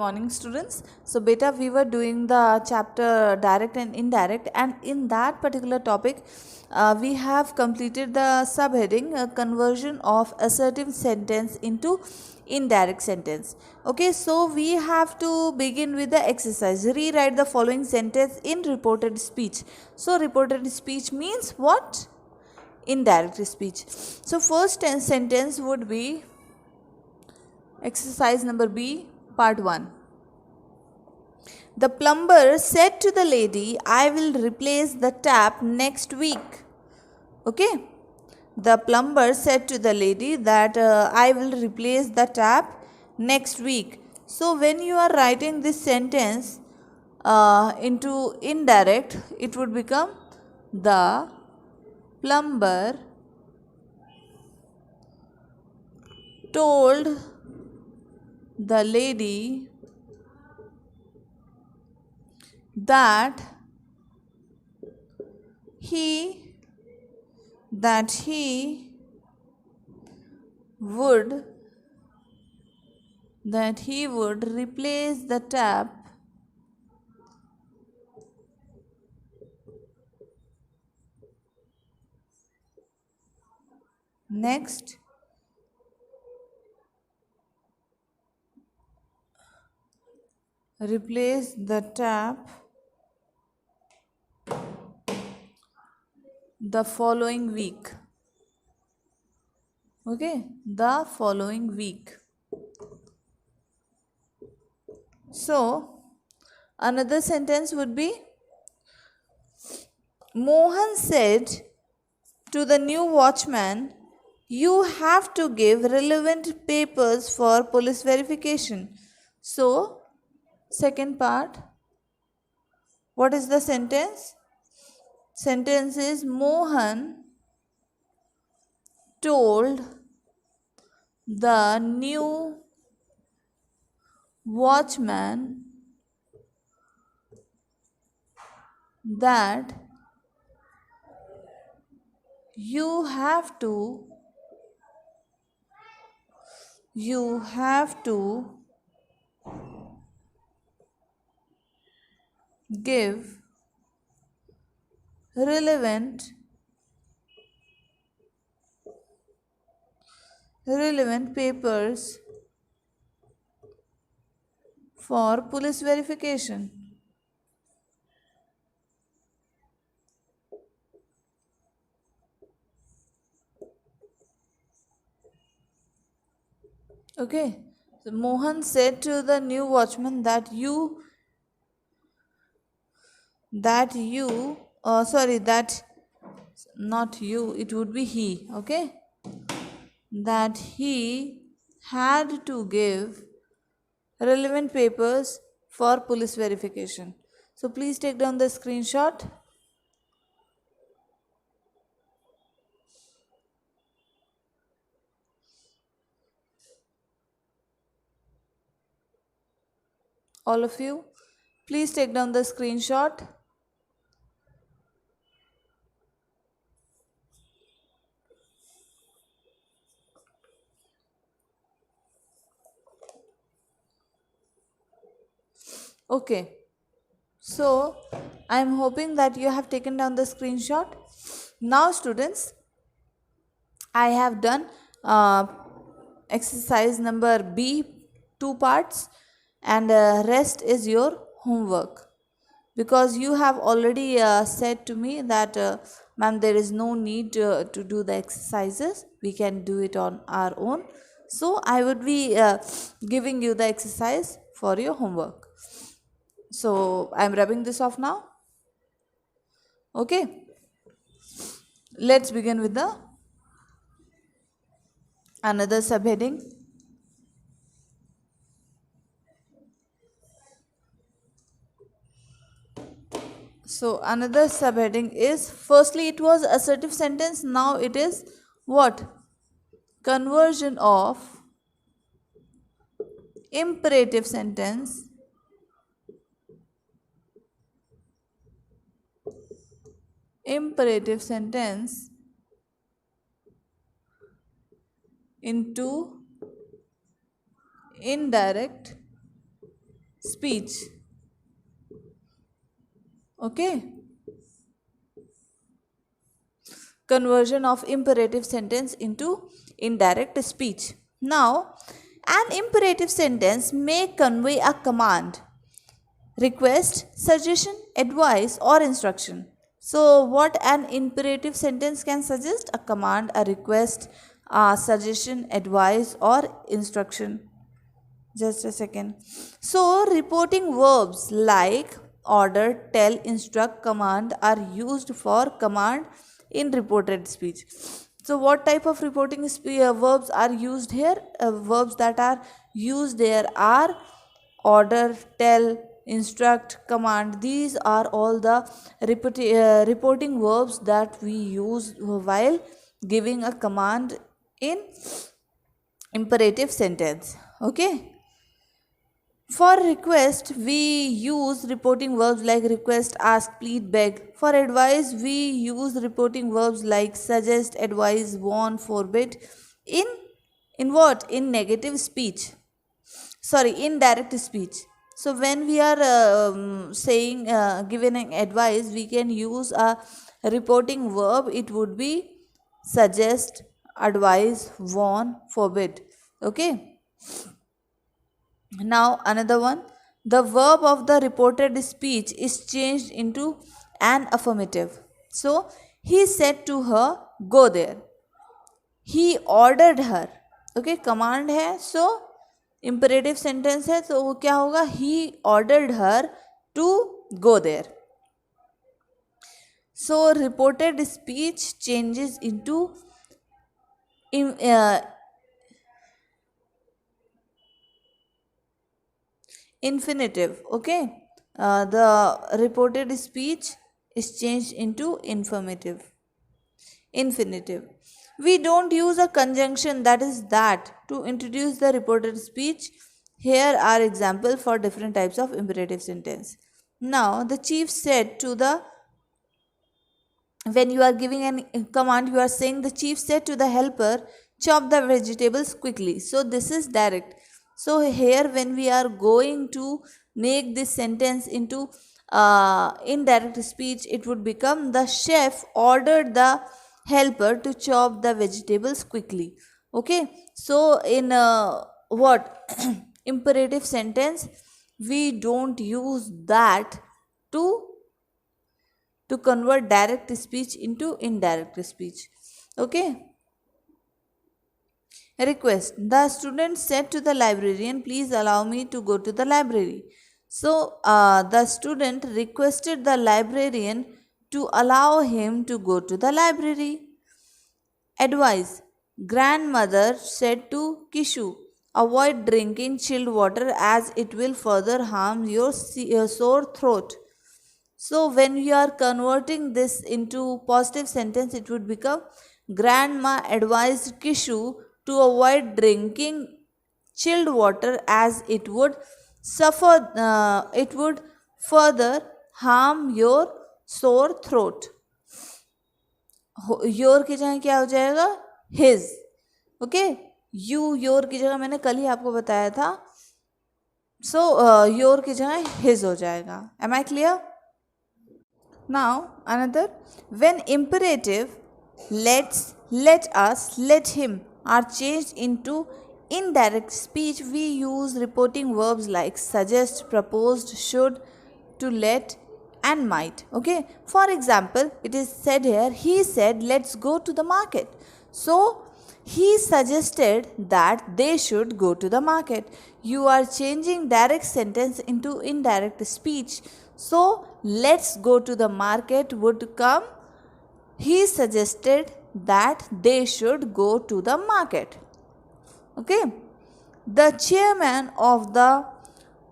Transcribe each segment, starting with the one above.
Morning, students. So beta, we were doing the chapter direct and indirect, and in that particular topic we have completed the subheading conversion of assertive sentence into indirect sentence. Okay, so we have to begin with the exercise. Rewrite the following sentence in reported speech. So reported speech means what? Indirect speech. So first sentence would be exercise number B, part 1. The plumber said to the lady, I will replace the tap next week. Okay. The plumber said to the lady that I will replace the tap next week. So when you are writing this sentence into indirect, it would become the plumber told the lady that he would replace the tap next replace the tap the following week. Okay, the following week. So another sentence would be Mohan said to the new watchman, you have to give relevant papers for police verification. So second part, what is the sentence? Sentence is Mohan told the new watchman that you have to give relevant papers for police verification. Okay. So Mohan said to the new watchman that not you, it would be he. Okay, that he had to give relevant papers for police verification. So please take down the screenshot. All of you, please take down the screenshot. Okay, so I am hoping that you have taken down the screenshot. Now students, I have done exercise number B, 2 parts, and rest is your homework, because you have already said to me that ma'am, there is no need to do the exercises, we can do it on our own. So I would be giving you the exercise for your homework. So I am rubbing this off now. Okay, let's begin with the another subheading. So another subheading is, firstly it was assertive sentence, now it is what? Conversion of imperative sentence into indirect speech. Okay. Conversion of imperative sentence into indirect speech. Now, an imperative sentence may convey a command, request, suggestion, advice, or instruction. So, what an imperative sentence can suggest? A command, a request, a suggestion, advice, or instruction. Just a second. So, reporting verbs like order, tell, instruct, command are used for command in reported speech. So, what type of reporting verbs are used here? Verbs that are used there are order, tell, instruct, command. These are all the reporting verbs that we use while giving a command in imperative sentence. Okay. For request, we use reporting verbs like request, ask, plead, beg. For advice, we use reporting verbs like suggest, advise, warn, forbid. In what? In negative speech. Sorry, indirect speech. So when we are saying giving an advice, we can use a reporting verb. It would be suggest, advise, warn, forbid. Okay. Now another one, the verb of the reported speech is changed into an affirmative. So he said to her, go there. He ordered her. Okay, command है, so imperative sentence है, तो वो क्या होगा? He ordered her to go there. So reported speech changes into infinitive. Okay, the reported speech is changed into infinitive. We don't use a conjunction, that is that, to introduce the reported speech. Here are examples for different types of imperative sentence. Now the chief said to the, when you are giving a command, you are saying the chief said to the helper, chop the vegetables quickly. So this is direct. So here when we are going to make this sentence into indirect speech, it would become the chef ordered the helper to chop the vegetables quickly. Okay. So in what imperative sentence, we don't use that to convert direct speech into indirect speech. Okay. Request. The student said to the librarian, please allow me to go to the library. So the student requested the librarian to allow him to go to the library. Advice. Grandmother said to Kishu, avoid drinking chilled water as it will further harm your sore throat. So when we are converting this into positive sentence, it would become, grandma advised Kishu to avoid drinking chilled water as it would further harm your sore throat. Your की जगह क्या हो जाएगा? His. Okay. Your की जगह मैंने कल ही आपको बताया था. सो योर की जगह हिज हो जाएगा. Am I clear? Now another, when imperative let's, let us, let him are changed into indirect speech, we use reporting verbs like suggest, proposed, should, to let, and might. Okay. For example, it is said here, he said let's go to the market. So he suggested that they should go to the market. You are changing direct sentence into indirect speech. So let's go to the market would come, he suggested that they should go to the market. Okay. The chairman of the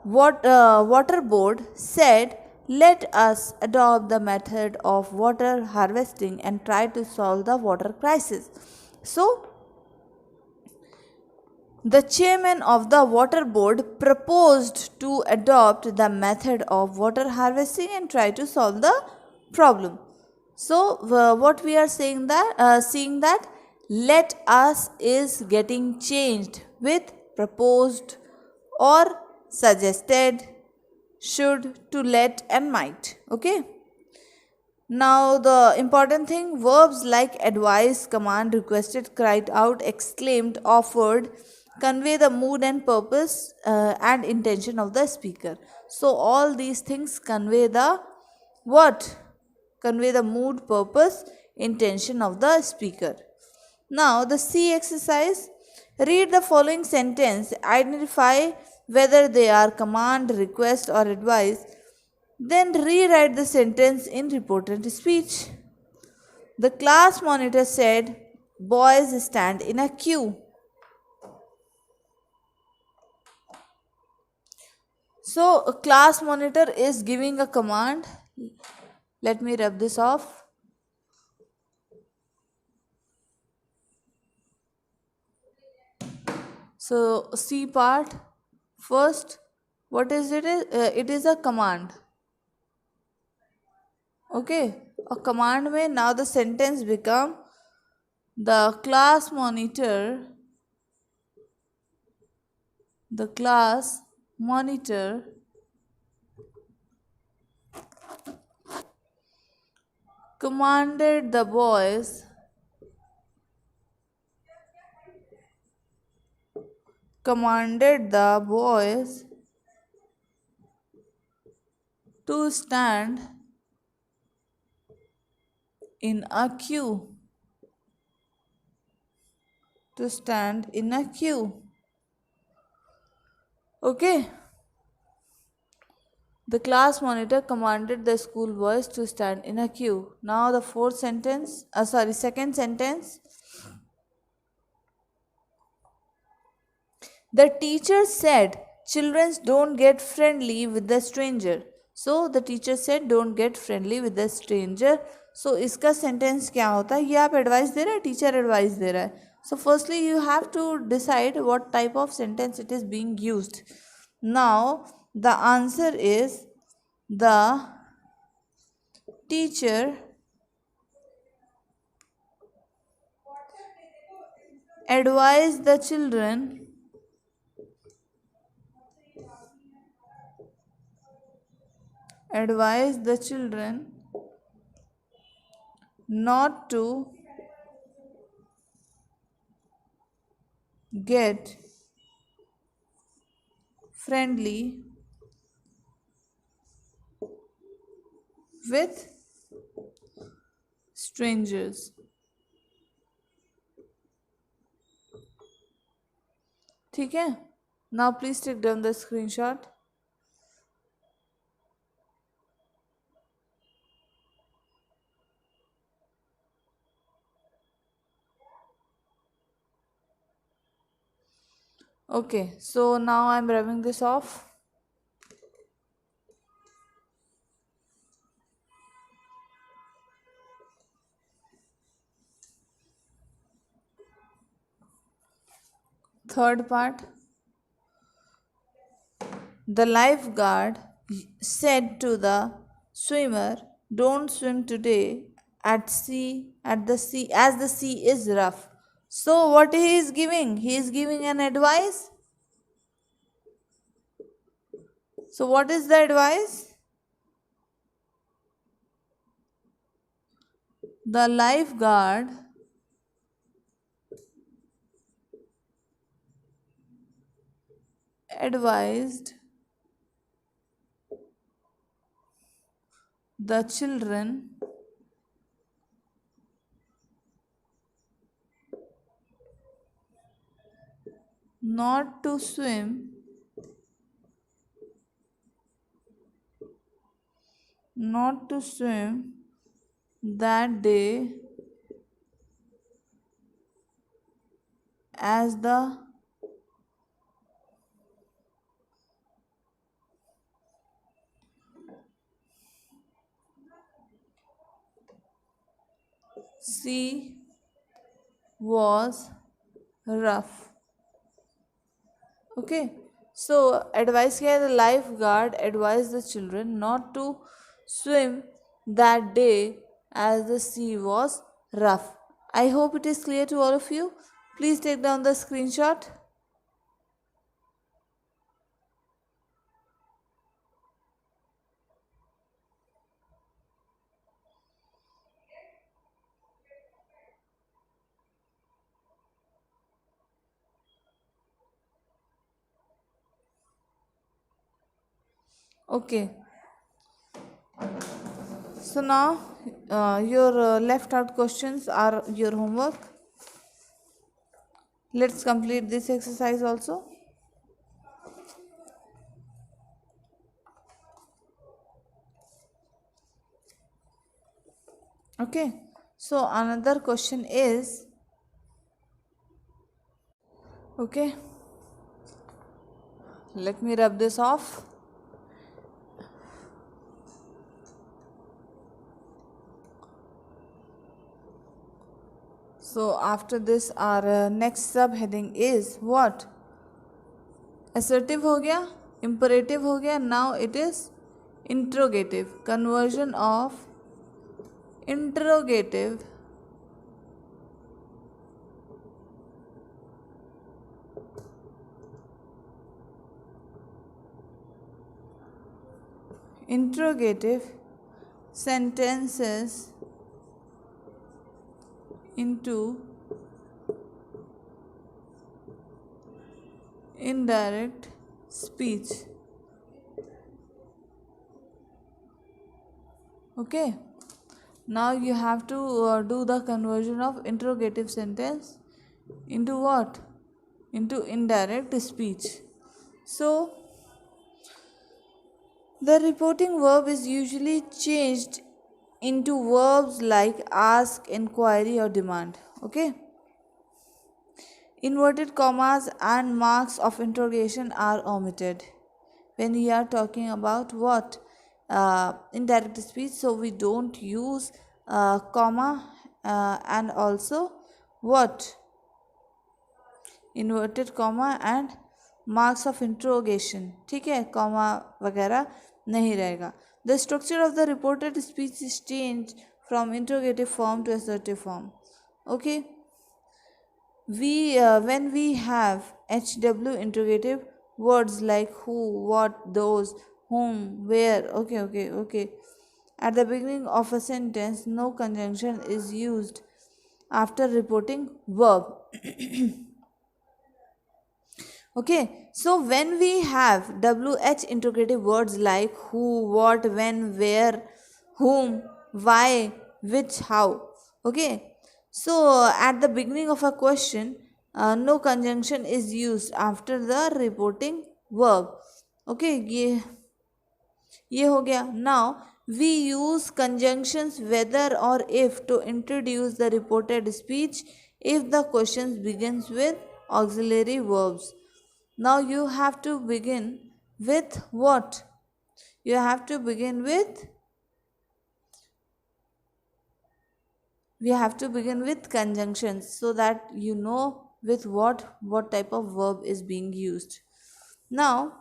water board said, let us adopt the method of water harvesting and try to solve the water crisis. So the chairman of the water board proposed to adopt the method of water harvesting and try to solve the problem. So what we are saying that seeing that let us is getting changed with proposed or suggested should, to let, and might. Okay. Now, the important thing, verbs like advise, command, requested, cried out, exclaimed, offered, convey the mood and purpose and intention of the speaker. So, all these things convey the what? Convey the mood, purpose, intention of the speaker. Now, the C exercise, read the following sentence, identify whether they are command, request, or advice. Then rewrite the sentence in reported speech. The class monitor said, boys stand in a queue. So, a class monitor is giving a command. Let me rub this off. So, C part. First, what is it? It is a command. Okay, a command may now the sentence become the class monitor commanded the boys to stand in a queue. Okay. The class monitor commanded the school boys to stand in a queue. Now the second sentence. The teacher said, children don't get friendly with the stranger. So the teacher said, don't get friendly with the stranger. So इसका sentence क्या होता है? ये आप advice दे रहे हैं, teacher advice दे रहा है. So firstly you have to decide what type of sentence it is being used. Now the answer is the teacher advised the children not to get friendly with strangers. ठीक है? Now please take down the screenshot. Okay, so now I'm rubbing this off. Third part. The lifeguard said to the swimmer, don't swim today at the sea as the sea is rough. So what he is giving? He is giving an advice. So what is the advice? The lifeguard advised the children not to swim that day as the sea was rough. Okay, so advice here, the lifeguard advised the children not to swim that day as the sea was rough. I hope it is clear to all of you. Please take down the screenshot. Okay, so now your left out questions are your homework. Let's complete this exercise also. Okay, so another question is, okay, let me rub this off. So after this our next subheading is what? Assertive हो गया, imperative हो गया, now it is interrogative. Conversion of interrogative sentences into indirect speech. Okay, now you have to do the conversion of interrogative sentence into what? Into indirect speech. So the reporting verb is usually changed into verbs like ask, inquiry, or demand. Okay, inverted commas and marks of interrogation are omitted when we are talking about what? Indirect speech. So we don't use comma and also what? Inverted comma and marks of interrogation. ठीक है, comma वगैरह नहीं रहेगा. The structure of the reported speech is change from interrogative form to assertive form. Okay, we when we have hw interrogative words like who, what, those, whom, where. Okay, at the beginning of a sentence no conjunction is used after reporting verb. Okay, so when we have WH interrogative words like who, what, when, where, whom, why, which, how. Okay, so at the beginning of a question, no conjunction is used after the reporting verb. Okay, ये हो गया. Now we use conjunctions whether or if to introduce the reported speech if the question begins with auxiliary verbs. Now you have to begin with what? You have to begin with, we have to begin with conjunctions so that you know with what type of verb is being used. Now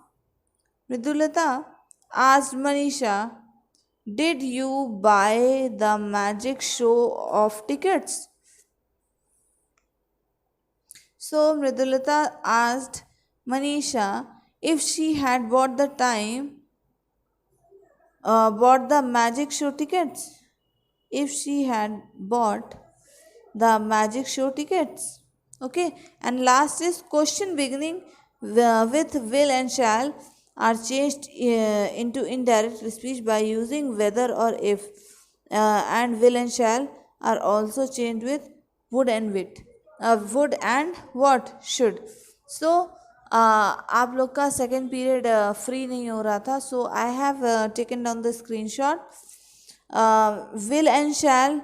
Mridulata asked Manisha, did you buy the magic show of tickets? So Mridulata asked Manisha if she had bought the magic show tickets. If she had bought the magic show tickets. Okay, and last is question beginning with will and shall are changed into indirect speech by using whether or if, and will and shall are also changed with would and would and what should. So आप लोग का second period free नहीं हो रहा था, so I have taken down the screenshot. Will and shall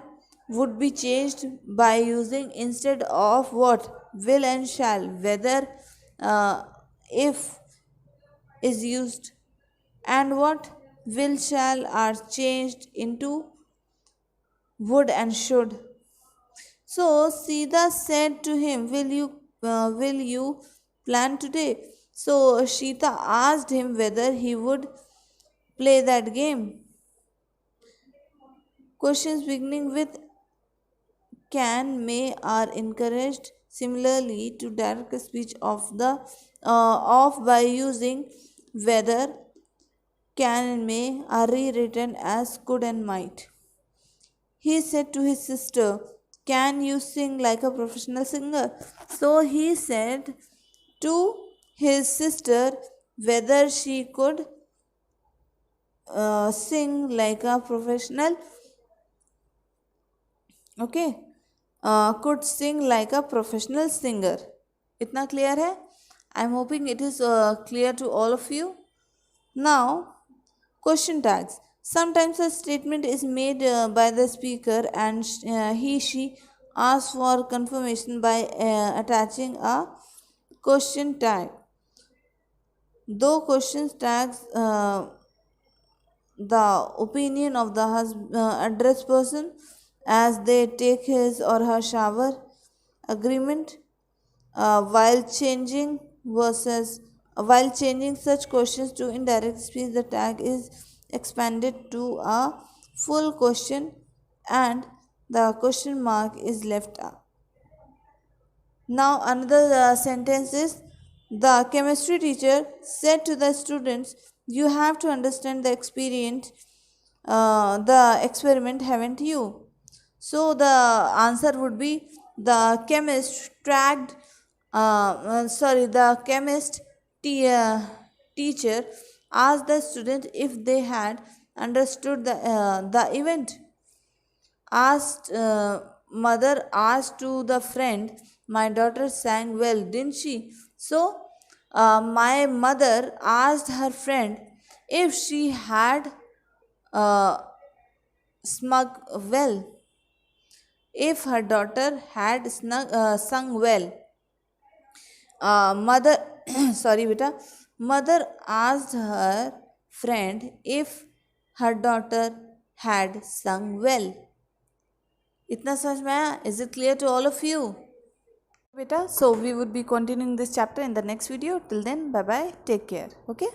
would be changed by using instead of what? Will and shall, whether, if is used, and what? Will shall are changed into would and should. So Sita said to him, will you plan today? So Shita asked him whether he would play that game. Questions beginning with can, may are encouraged. Similarly to direct speech of by using whether, can and may are rewritten as could and might. He said to his sister, can you sing like a professional singer? So he said to his sister whether she could sing like a professional, okay, could sing like a professional singer. इतना clear है? I'm hoping it is clear to all of you. Now, question tags. Sometimes a statement is made by the speaker and she asks for confirmation by attaching a question tag. Though question tags the opinion of the address person as they take his or her shower, agreement, while changing versus while changing such questions to indirect speech, the tag is expanded to a full question and the question mark is left out. Now another sentence is, the chemistry teacher said to the students, you have to understand the experiment, haven't you? So the answer would be, the chemist tracked the chemist teacher asked the student if they had understood the event. Asked Mother asked to the friend, my daughter sang well, didn't she? So my mother asked her friend if she had uh, smug well, if her daughter had sung well. Mother sorry beta, mother asked her friend if her daughter had sung well. इतना समझ में आया? Is it clear to all of you? Beta, so we would be continuing this chapter in the next video. Till then, bye bye, take care. Okay.